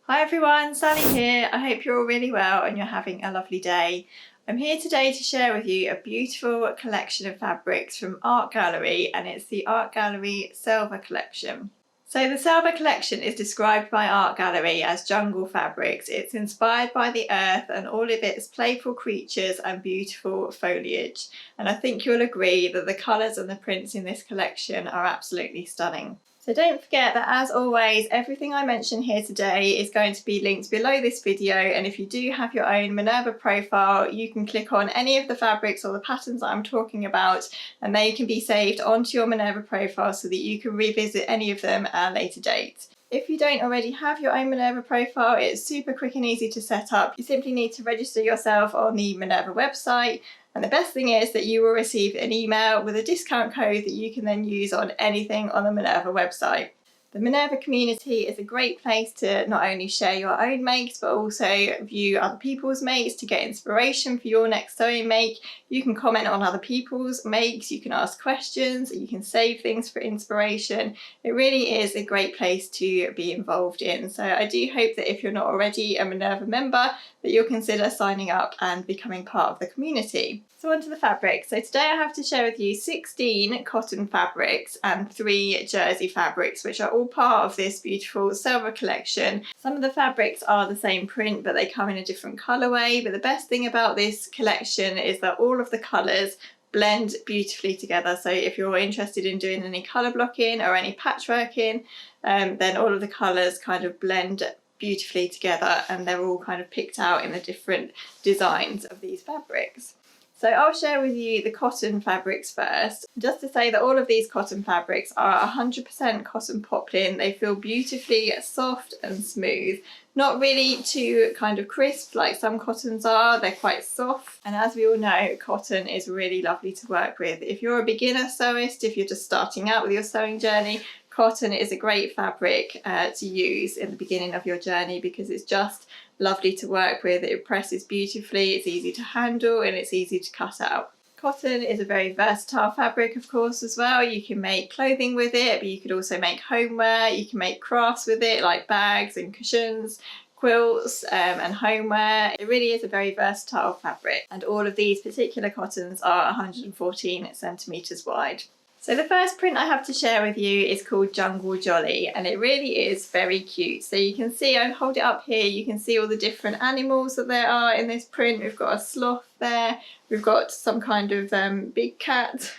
Hi everyone, Sally here. I hope you're all really well and you're having a lovely day. I'm here today to share with you a beautiful collection of fabrics from Art Gallery, and it's the Art Gallery Selva collection. So the Selva collection is described by Art Gallery as jungle fabrics. It's inspired by the earth and all of its playful creatures and beautiful foliage. And I think you'll agree that the colours and the prints in this collection are absolutely stunning. So don't forget that, as always, everything I mention here today is going to be linked below this video, and if you do have your own Minerva profile, you can click on any of the fabrics or the patterns that I'm talking about and they can be saved onto your Minerva profile so that you can revisit any of them at a later date. If you don't already have your own Minerva profile, it's super quick and easy to set up. You simply need to register yourself on the Minerva website. And the best thing is that you will receive an email with a discount code that you can then use on anything on the Minerva website. The Minerva community is a great place to not only share your own makes but also view other people's makes to get inspiration for your next sewing make. You can comment on other people's makes, you can ask questions, you can save things for inspiration. It really is a great place to be involved in. So I do hope that if you're not already a Minerva member, that you'll consider signing up and becoming part of the community. So onto the fabrics. So today I have to share with you 16 cotton fabrics and 3 jersey fabrics, which are all part of this beautiful Selva collection. Some of the fabrics are the same print but they come in a different colourway, but the best thing about this collection is that all of the colours blend beautifully together. So if you're interested in doing any colour blocking or any patchworking, then all of the colours kind of blend beautifully together and they're all kind of picked out in the different designs of these fabrics. So I'll share with you the cotton fabrics first. Just to say that all of these cotton fabrics are 100% cotton poplin. They feel beautifully soft and smooth. Not really too kind of crisp like some cottons are, they're quite soft. And as we all know, cotton is really lovely to work with. If you're a beginner sewist, if you're just starting out with your sewing journey, cotton is a great fabric to use in the beginning of your journey because it's just lovely to work with. It presses beautifully, it's easy to handle and it's easy to cut out. Cotton is a very versatile fabric, of course, as well. You can make clothing with it, but you could also make homeware, you can make crafts with it like bags and cushions, quilts and homeware. It really is a very versatile fabric, and all of these particular cottons are 114 centimetres wide. So the first print I have to share with you is called Jungle Jolly, and it really is very cute. So you can see, I hold it up here, you can see all the different animals that there are in this print. We've got a sloth there, we've got some kind of big cat,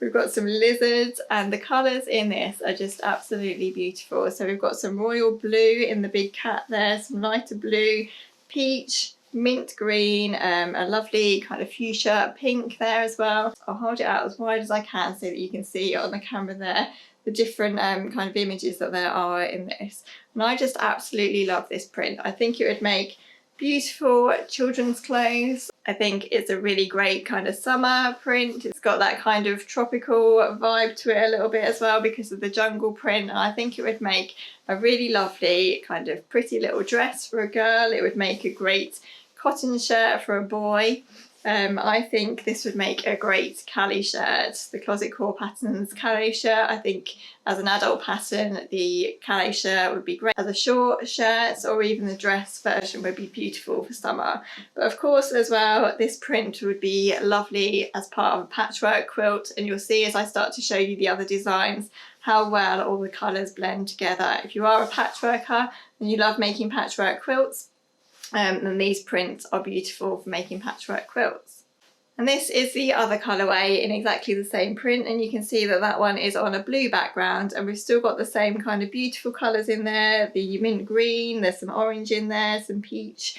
we've got some lizards, and the colours in this are just absolutely beautiful. So we've got some royal blue in the big cat there, some lighter blue, peach, mint green, a lovely kind of fuchsia pink there as well. I'll hold it out as wide as I can so that you can see on the camera there the different kind of images that there are in this. And I just absolutely love this print. I think it would make beautiful children's clothes. I think it's a really great kind of summer print. It's got that kind of tropical vibe to it a little bit as well because of the jungle print. And I think it would make a really lovely kind of pretty little dress for a girl. It would make a great cotton shirt for a boy. I think this would make a great Cali shirt, the Closet Core Patterns Cali shirt. I think as an adult pattern, the Cali shirt would be great. As a short shirt or even the dress version would be beautiful for summer. But of course as well, this print would be lovely as part of a patchwork quilt, and you'll see as I start to show you the other designs how well all the colours blend together. If you are a patchworker and you love making patchwork quilts, and these prints are beautiful for making patchwork quilts. And this is the other colourway in exactly the same print, and you can see that that one is on a blue background, and we've still got the same kind of beautiful colours in there, the mint green, there's some orange in there, some peach,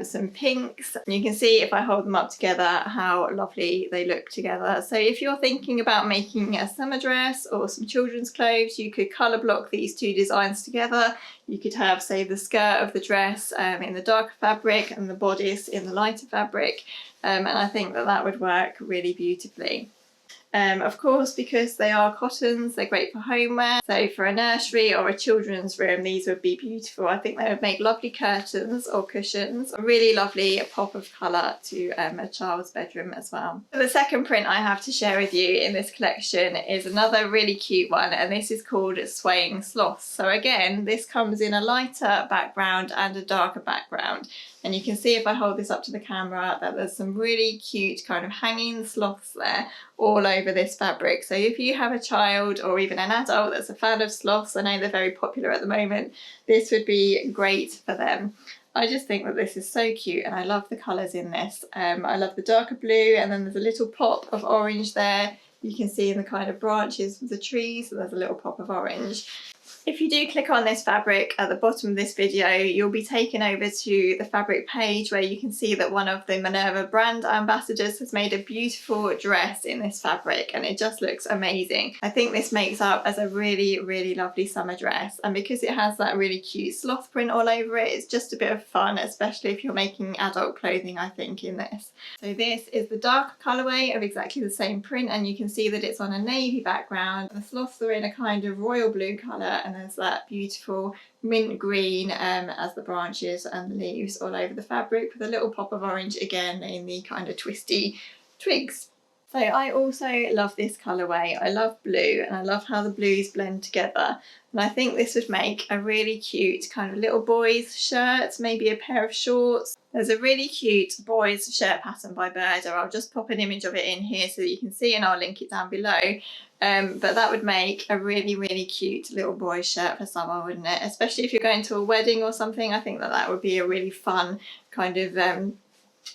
some pinks. And you can see if I hold them up together how lovely they look together. So if you're thinking about making a summer dress or some children's clothes, you could colour block these two designs together. You could have, say, the skirt of the dress in the darker fabric and the bodice in the lighter fabric, and I think that that would work really beautifully. Of course, because they are cottons, they're great for homeware. So for a nursery or a children's room, these would be beautiful. I think they would make lovely curtains or cushions. A really lovely pop of colour to a child's bedroom as well. The second print I have to share with you in this collection is another really cute one, and this is called Swaying Sloths. So again, this comes in a lighter background and a darker background. And you can see if I hold this up to the camera that there's some really cute kind of hanging sloths there all over this fabric. So if you have a child or even an adult that's a fan of sloths, I know they're very popular at the moment, this would be great for them. I just think that this is so cute, and I love the colours in this. I love the darker blue, and then there's a little pop of orange there. You can see in the kind of branches of the trees, so there's a little pop of orange. If you do click on this fabric at the bottom of this video, you'll be taken over to the fabric page where you can see that one of the Minerva brand ambassadors has made a beautiful dress in this fabric, and it just looks amazing. I think this makes up as a really, really lovely summer dress, and because it has that really cute sloth print all over it, it's just a bit of fun, especially if you're making adult clothing, I think, in this. So this is the darker colourway of exactly the same print, and you can see that it's on a navy background. The sloths are in a kind of royal blue colour, and there's that beautiful mint green as the branches and the leaves all over the fabric, with a little pop of orange again in the kind of twisty twigs. So I also love this colourway. I love blue, and I love how the blues blend together. And I think this would make a really cute kind of little boy's shirt, maybe a pair of shorts. There's a really cute boy's shirt pattern by Berda. I'll just pop an image of it in here so that you can see, and I'll link it down below. But that would make a really, really cute little boy's shirt for summer, wouldn't it? Especially if you're going to a wedding or something. I think that that would be a really fun kind of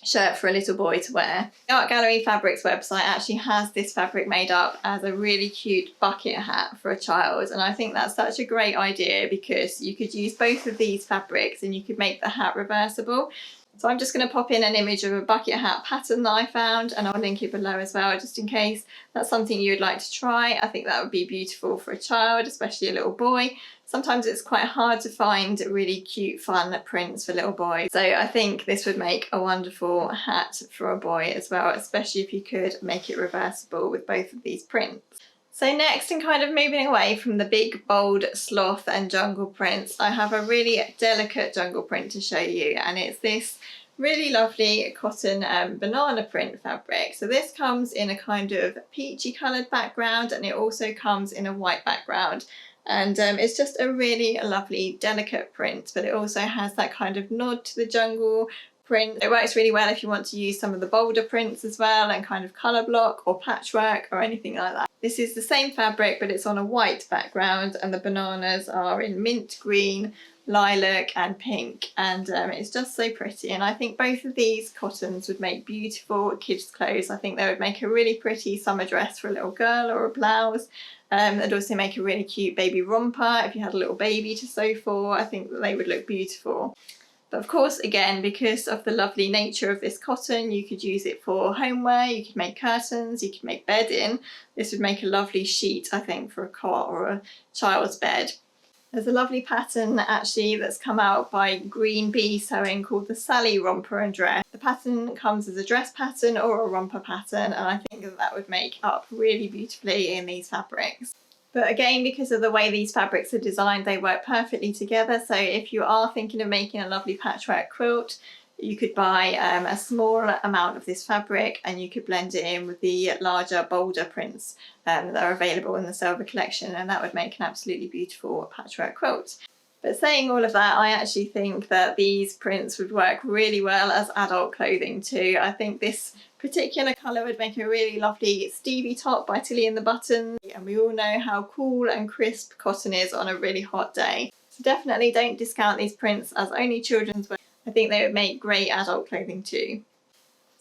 shirt for a little boy to wear. The Art Gallery Fabrics website actually has this fabric made up as a really cute bucket hat for a child, and I think that's such a great idea because you could use both of these fabrics and you could make the hat reversible. So I'm just going to pop in an image of a bucket hat pattern that I found, and I'll link it below as well, just in case that's something you would like to try. I think that would be beautiful for a child, especially a little boy. Sometimes it's quite hard to find really cute, fun prints for little boys. So I think this would make a wonderful hat for a boy as well, especially if you could make it reversible with both of these prints. So next, and kind of moving away from the big, bold sloth and jungle prints, I have a really delicate jungle print to show you, and it's this really lovely cotton banana print fabric. So this comes in a kind of peachy coloured background, and it also comes in a white background. And it's just a really lovely, delicate print, but it also has that kind of nod to the jungle print. It works really well if you want to use some of the bolder prints as well, and kind of colour block or patchwork or anything like that. This is the same fabric, but it's on a white background, and the bananas are in mint green, lilac and pink, and it's just so pretty. And I think both of these cottons would make beautiful kids clothes. I think they would make a really pretty summer dress for a little girl or a blouse. They'd also make a really cute baby romper if you had a little baby to sew for. I think that they would look beautiful. But of course, again, because of the lovely nature of this cotton, you could use it for homeware, you could make curtains, you could make bedding. This would make a lovely sheet, I think, for a cot or a child's bed. There's a lovely pattern actually that's come out by Green Bee Sewing called the Sally Romper and Dress. The pattern comes as a dress pattern or a romper pattern, and I think that that would make up really beautifully in these fabrics. But again, because of the way these fabrics are designed, they work perfectly together. So if you are thinking of making a lovely patchwork quilt, you could buy a small amount of this fabric, and you could blend it in with the larger, bolder prints that are available in the Selva collection, and that would make an absolutely beautiful patchwork quilt. But saying all of that, I actually think that these prints would work really well as adult clothing too. I think this particular colour would make a really lovely Stevie top by Tilly and the Buttons, and we all know how cool and crisp cotton is on a really hot day. So definitely don't discount these prints as only children's wear. I think they would make great adult clothing too.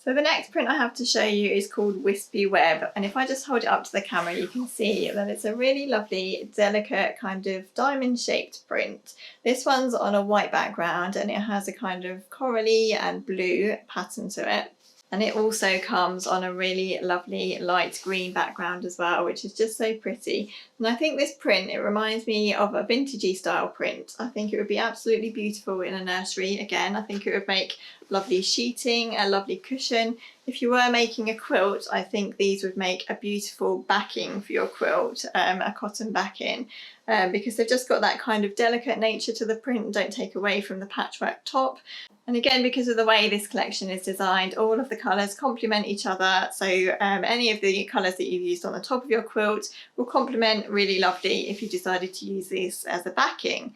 So the next print I have to show you is called Wispy Web, and if I just hold it up to the camera you can see that it's a really lovely, delicate kind of diamond shaped print. This one's on a white background and it has a kind of corally and blue pattern to it. And it also comes on a really lovely light green background as well, which is just so pretty. And I think this print, it reminds me of a vintagey style print. I think it would be absolutely beautiful in a nursery. Again, I think it would make lovely sheeting, a lovely cushion. If you were making a quilt, I think these would make a beautiful backing for your quilt, a cotton backing, because they've just got that kind of delicate nature to the print and don't take away from the patchwork top. And again, because of the way this collection is designed, all of the colours complement each other. So any of the colours that you've used on the top of your quilt will complement really lovely if you decided to use this as a backing.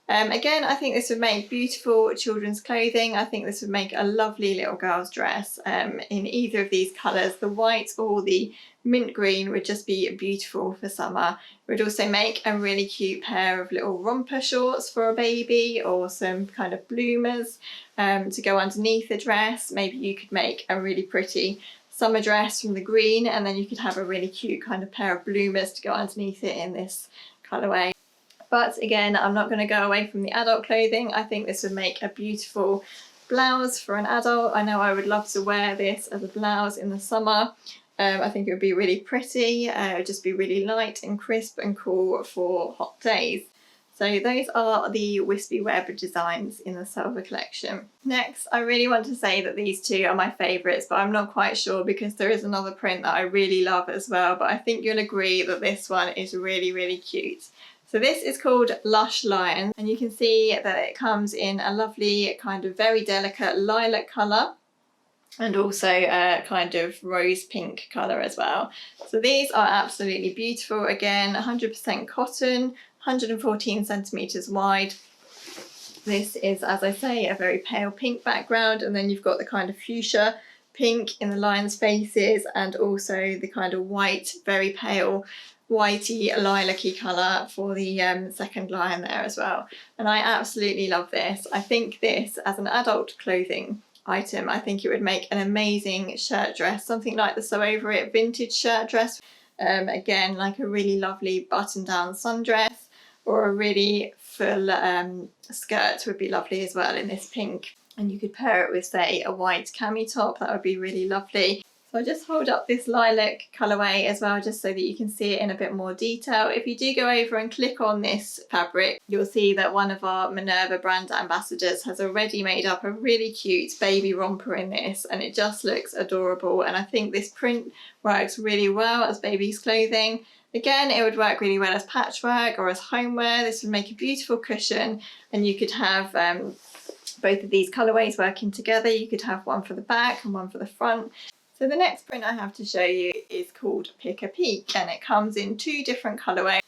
Again, I think this would make beautiful children's clothing. I think this would make a lovely little girl's dress in either of these colours. The white or the mint green would just be beautiful for summer. It would also make a really cute pair of little romper shorts for a baby, or some kind of bloomers to go underneath the dress. Maybe you could make a really pretty summer dress from the green, and then you could have a really cute kind of pair of bloomers to go underneath it in this colourway. But again, I'm not going to go away from the adult clothing. I think this would make a beautiful blouse for an adult. I know I would love to wear this as a blouse in the summer. I think it would be really pretty. It would just be really light and crisp and cool for hot days. So those are the wispy web designs in the Selva collection. Next, I really want to say that these two are my favourites, but I'm not quite sure because there is another print that I really love as well, but I think you'll agree that this one is really, really cute. So this is called Lush Lion, and you can see that it comes in a lovely kind of very delicate lilac colour, and also a kind of rose pink colour as well. So these are absolutely beautiful. Again, 100% cotton, 114 centimetres wide. This is, as I say, a very pale pink background, and then you've got the kind of fuchsia pink in the lions' faces, and also the kind of white, very pale whitey lilac-y colour for the second lion there as well. And I absolutely love this. I think this as an adult clothing item, I think it would make an amazing shirt dress, something like the Sew Over It vintage shirt dress. Again, like a really lovely button-down sundress, or a really full skirt would be lovely as well in this pink. And you could pair it with, say, a white cami top. That would be really lovely. So I'll just hold up this lilac colourway as well, just so that you can see it in a bit more detail. If you do go over and click on this fabric, you'll see that one of our Minerva brand ambassadors has already made up a really cute baby romper in this, and it just looks adorable. And I think this print works really well as baby's clothing. Again, it would work really well as patchwork or as homeware. This would make a beautiful cushion, and you could have both of these colourways working together. You could have one for the back and one for the front. So the next print I have to show you is called Pick a Peek, and it comes in two different colourways.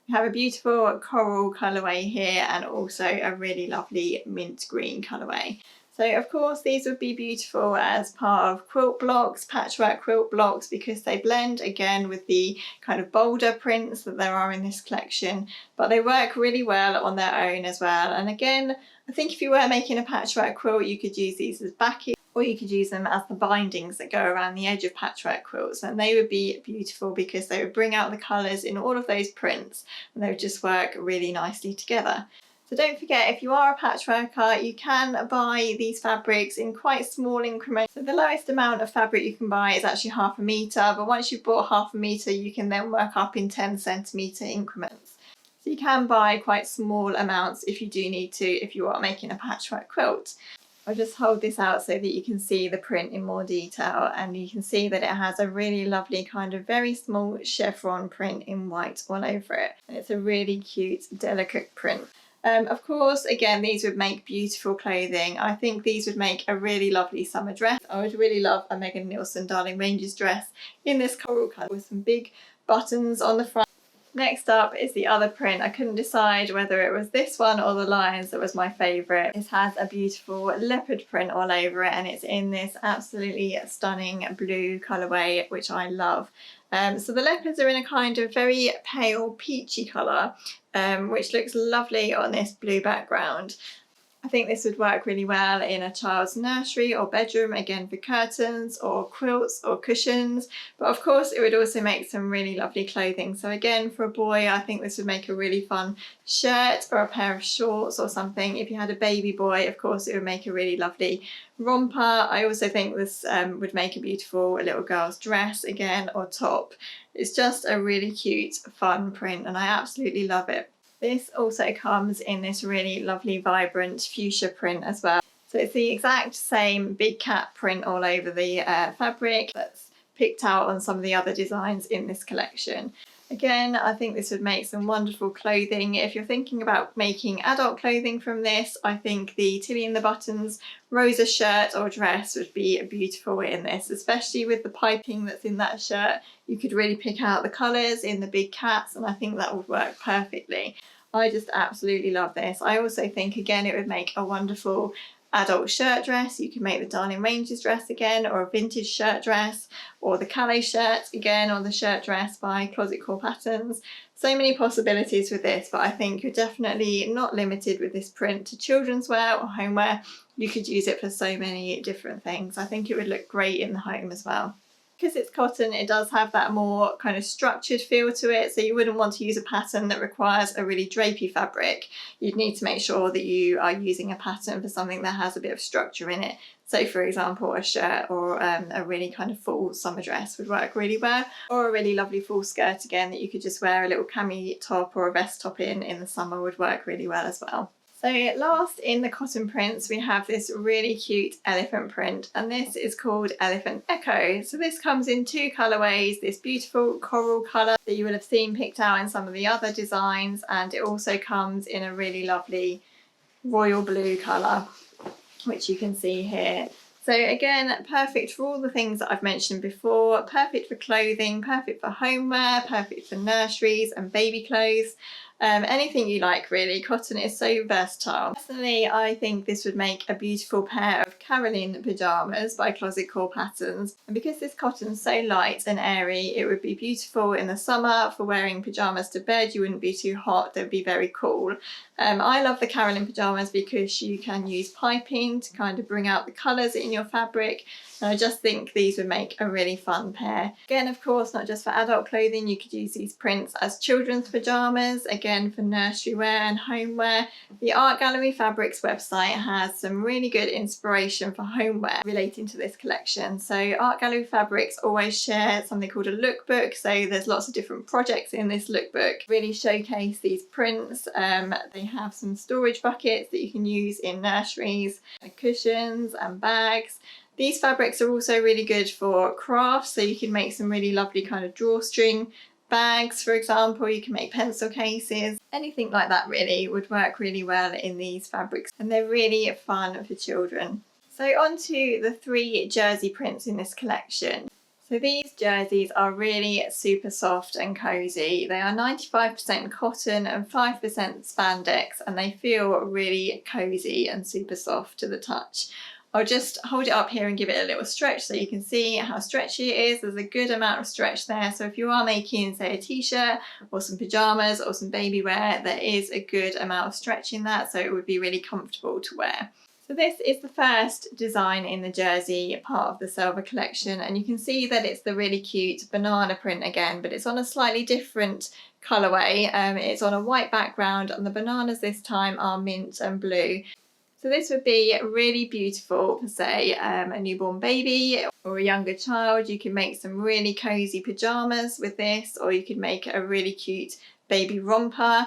We have a beautiful coral colourway here, and also a really lovely mint green colourway. So of course these would be beautiful as part of quilt blocks, patchwork quilt blocks, because they blend again with the kind of bolder prints that there are in this collection, but they work really well on their own as well. And again, I think if you were making a patchwork quilt, you could use these as backing, or you could use them as the bindings that go around the edge of patchwork quilts, and they would be beautiful because they would bring out the colours in all of those prints, and they would just work really nicely together. So don't forget, if you are a patchworker, you can buy these fabrics in quite small increments. So the lowest amount of fabric you can buy is actually 1/2 metre, but once you've bought 1/2 metre, you can then work up in 10cm increments. So you can buy quite small amounts if you do need to, if you are making a patchwork quilt. I'll just hold this out so that you can see the print in more detail, and you can see that it has a really lovely kind of very small chevron print in white all over it, and it's a really cute, delicate print. Of course, again, these would make beautiful clothing. I think these would make a really lovely summer dress. I would really love a Megan Nielsen Darling Ranges dress in this coral colour with some big buttons on the front. Next up is the other print. I couldn't decide whether it was this one or the lions that was my favourite. This has a beautiful leopard print all over it, and it's in this absolutely stunning blue colourway, which I love. So the leopards are in a kind of very pale peachy colour, which looks lovely on this blue background. I think this would work really well in a child's nursery or bedroom, again for curtains or quilts or cushions. But of course it would also make some really lovely clothing. So again, for a boy, I think this would make a really fun shirt or a pair of shorts or something. If you had a baby boy, of course it would make a really lovely romper. I also think this would make a beautiful little girl's dress again, or top. It's just a really cute, fun print and I absolutely love it. This also comes in this really lovely vibrant fuchsia print as well. So it's the exact same big cat print all over the fabric that's picked out on some of the other designs in this collection. Again, I think this would make some wonderful clothing. If you're thinking about making adult clothing from this, I think the Tilly and the Buttons Rosa shirt or dress would be beautiful in this, especially with the piping that's in that shirt. You could really pick out the colours in the big cats and I think that would work perfectly. I just absolutely love this. I also think again it would make a wonderful adult shirt dress. You can make the Darling Ranges dress again, or a vintage shirt dress, or the Calais shirt again, or the shirt dress by Closet Core Patterns. So many possibilities with this, but I think you're definitely not limited with this print to children's wear or homeware. You could use it for so many different things. I think it would look great in the home as well. Because it's cotton, it does have that more kind of structured feel to it, so you wouldn't want to use a pattern that requires a really drapey fabric. You'd need to make sure that you are using a pattern for something that has a bit of structure in it. So for example, a shirt or a really kind of full summer dress would work really well, or a really lovely full skirt again that you could just wear a little cami top or a vest top in the summer would work really well as well. So last in the cotton prints we have this really cute elephant print, and this is called Elephant Echo. So this comes in two colourways, this beautiful coral colour that you will have seen picked out in some of the other designs, and it also comes in a really lovely royal blue colour, which you can see here. So again, perfect for all the things that I've mentioned before, perfect for clothing, perfect for homeware, perfect for nurseries and baby clothes. Anything you like really. Cotton is so versatile. Personally, I think this would make a beautiful pair of Caroline pyjamas by Closet Core Patterns. And because this cotton's so light and airy, it would be beautiful in the summer for wearing pyjamas to bed. You wouldn't be too hot, they'd be very cool. I love the Caroline pyjamas because you can use piping to kind of bring out the colours in your fabric. And I just think these would make a really fun pair. Again, of course, not just for adult clothing, you could use these prints as children's pyjamas, again for nursery wear and homeware. The Art Gallery Fabrics website has some really good inspiration for homeware relating to this collection. So Art Gallery Fabrics always share something called a lookbook, so there's lots of different projects in this lookbook. Really showcase these prints. They have some storage buckets that you can use in nurseries, cushions and bags. These fabrics are also really good for crafts, so you can make some really lovely kind of drawstring bags, for example. You can make pencil cases. Anything like that really would work really well in these fabrics, and they're really fun for children. So on to the three jersey prints in this collection. So these jerseys are really super soft and cozy. They are 95% cotton and 5% spandex, and they feel really cozy and super soft to the touch. I'll just hold it up here and give it a little stretch so you can see how stretchy it is. There's a good amount of stretch there. So if you are making, say, a t-shirt or some pyjamas or some baby wear, there is a good amount of stretch in that, so it would be really comfortable to wear. So this is the first design in the jersey part of the Selva collection, and you can see that it's the really cute banana print again, but it's on a slightly different colourway. It's on a white background, and the bananas this time are mint and blue. So this would be really beautiful for, say, a newborn baby or a younger child. You can make some really cozy pyjamas with this, or you could make a really cute baby romper.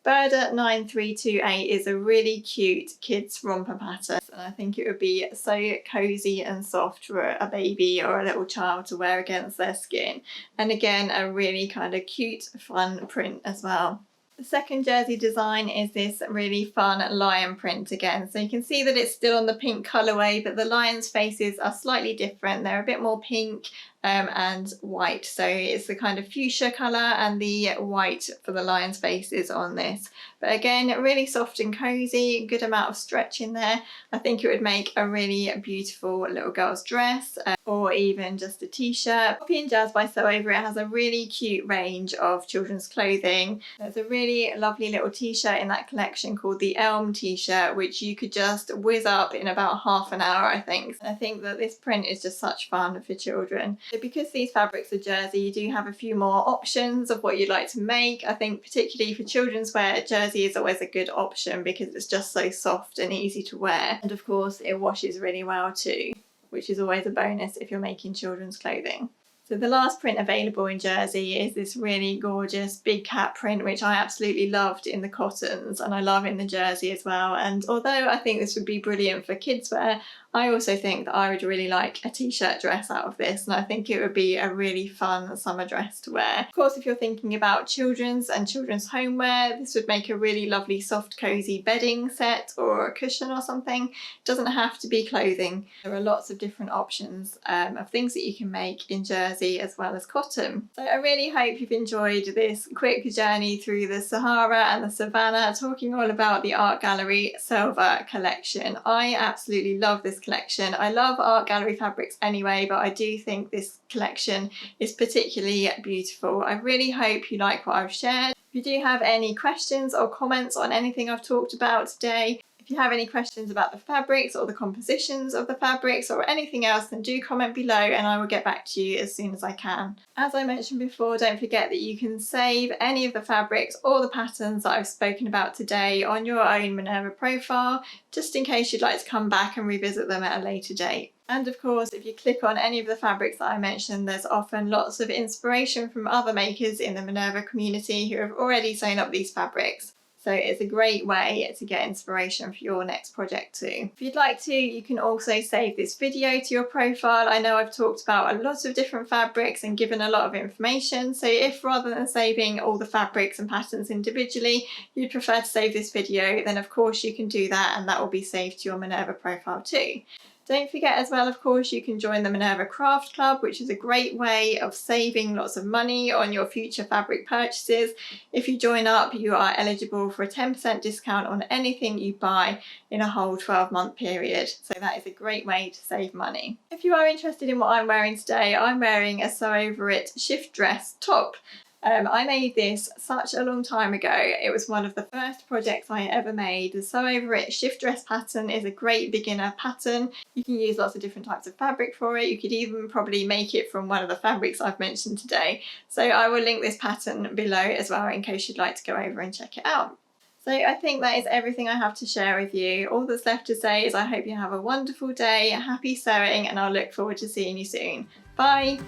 Birda 9328 is a really cute kids romper pattern, and I think it would be so cozy and soft for a baby or a little child to wear against their skin. And again, a really kind of cute, fun print as well. The second jersey design is this really fun lion print again. So you can see that it's still on the pink colourway, but the lion's faces are slightly different. They're a bit more pink and white. So it's the kind of fuchsia colour and the white for the lion's faces on this. But again, really soft and cosy, good amount of stretch in there. I think it would make a really beautiful little girl's dress, or even just a t-shirt. Poppy and Jazz by Sew Over It has a really cute range of children's clothing. There's a really lovely little t-shirt in that collection called the Elm t-shirt, which you could just whiz up in about half an hour, I think. And I think that this print is just such fun for children. So because these fabrics are jersey, you do have a few more options of what you'd like to make. I think particularly for children's wear, jersey is always a good option because it's just so soft and easy to wear. And of course, it washes really well too, which is always a bonus if you're making children's clothing. So the last print available in jersey is this really gorgeous big cat print, which I absolutely loved in the cottons and I love in the jersey as well. And although I think this would be brilliant for kids wear, I also think that I would really like a t-shirt dress out of this, and I think it would be a really fun summer dress to wear. Of course, if you're thinking about children's and children's homeware, this would make a really lovely soft cozy bedding set or a cushion or something. It doesn't have to be clothing. There are lots of different options of things that you can make in jersey as well as cotton. So I really hope you've enjoyed this quick journey through the Sahara and the Savannah, talking all about the Art Gallery Selva collection. I absolutely love this collection. I love art gallery fabrics anyway, but I do think this collection is particularly beautiful. I really hope you like what I've shared. If you do have any questions or comments on anything I've talked about today, if you have any questions about the fabrics or the compositions of the fabrics or anything else, then do comment below and I will get back to you as soon as I can. As I mentioned before, don't forget that you can save any of the fabrics or the patterns that I've spoken about today on your own Minerva profile, just in case you'd like to come back and revisit them at a later date. And of course, if you click on any of the fabrics that I mentioned, there's often lots of inspiration from other makers in the Minerva community who have already sewn up these fabrics. So it's a great way to get inspiration for your next project too. If you'd like to, you can also save this video to your profile. I know I've talked about a lot of different fabrics and given a lot of information. So if rather than saving all the fabrics and patterns individually, you'd prefer to save this video, then of course you can do that and that will be saved to your Minerva profile too. Don't forget as well, of course, you can join the Minerva Craft Club, which is a great way of saving lots of money on your future fabric purchases. If you join up, you are eligible for a 10% discount on anything you buy in a whole 12-month period. So that is a great way to save money. If you are interested in what I'm wearing today, I'm wearing a Sew Over It shift dress top. I made this such a long time ago. It was one of the first projects I ever made. The Sew Over It shift dress pattern is a great beginner pattern. You can use lots of different types of fabric for it. You could even probably make it from one of the fabrics I've mentioned today. So I will link this pattern below as well in case you'd like to go over and check it out. So I think that is everything I have to share with you. All that's left to say is I hope you have a wonderful day, happy sewing, and I'll look forward to seeing you soon. Bye!